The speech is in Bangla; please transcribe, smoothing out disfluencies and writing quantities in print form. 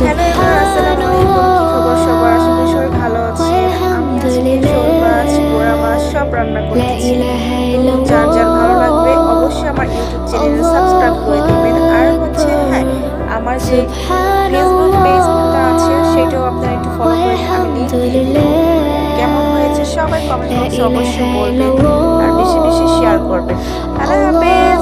হ্যালো এভরিওয়ান, আসসালামু আলাইকুম। কি খবর সবার? আশা করি সবাই ভালো আছেন। আমি আজকে শোল মাছ, গোড়া মাছ সব রান্না করতেছি। তো যার যার ভালো লাগবে অবশ্যই আমার ইউটিউব চ্যানেলে সাবস্ক্রাইব করে দিবেন। আর হচ্ছে হ্যাঁ, আমার যে ফেসবুক পেজটা আছে সেটাও আপনারা একটু ফলো করে দিন। আমি লিংক দিয়ে দিব। কেমন হয়েছে সবাই কমেন্ট বক্সে অবশ্যই বলবেন আর বেশি বেশি শেয়ার করবেন। আল্লাহ হাফেজ।